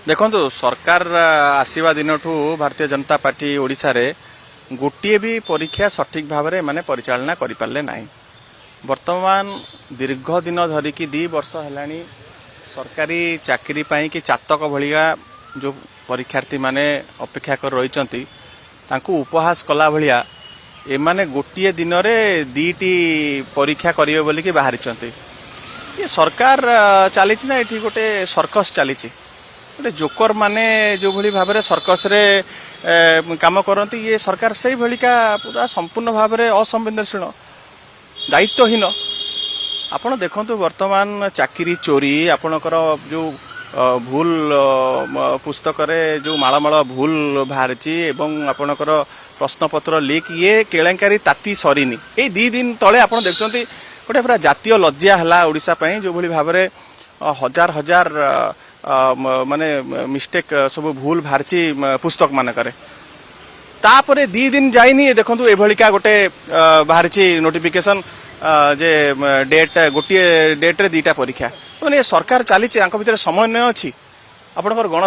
देखो सरकार आसवा दिन भारतीय जनता पार्टी ओडिशा रे गोटे भी परीक्षा सठिक भाव में माने परिचालना करि पारले नाही। वर्तमान दीर्घ दिन धरिकी 2 वर्ष हेलानी सरकारी चाकरी पाई कि चातक भलिया जो परीक्षार्थी माने अपेक्षा कर रहिचंती तांकू उपहास कला भलिया एमाने गोटे दिन रे 2टी परीक्षा करिवे बोली कि बाहरिचंती। ये सरकार चली ना ये गोटे सर्कस चली गोटे जोकर माने जो भली भाव में सर्कस रे काम करती ये सरकार से भलिका पूरा संपूर्ण भाव में असंवेदनशील दायित्वहीन। आपण देखंतु वर्तमान चाकरी चोरी आपणकर जो भूल पुस्तक रे जो माळमाळ भूल बाहरची एवं आपणकर प्रश्नपत्र लीक ये केलेंकारी ताती सरीनी। ए 2 दिन तले आपण देखचंती गोटे पूरा जातीय लज्जा हला ओडिशा पई जो भली भाव में हजार हजार माने मिस्टेक सब भूल बाहरची पुस्तक मानकरे तापरे 2 दिन जाइनी देखंतु एभलिका गोटे बाहरची नोटिफिकेशन जे डेट गोटे डेट रे 2टा परीक्षा माने सरकार चली भीतर समन्वय अच्छी आपणकर गण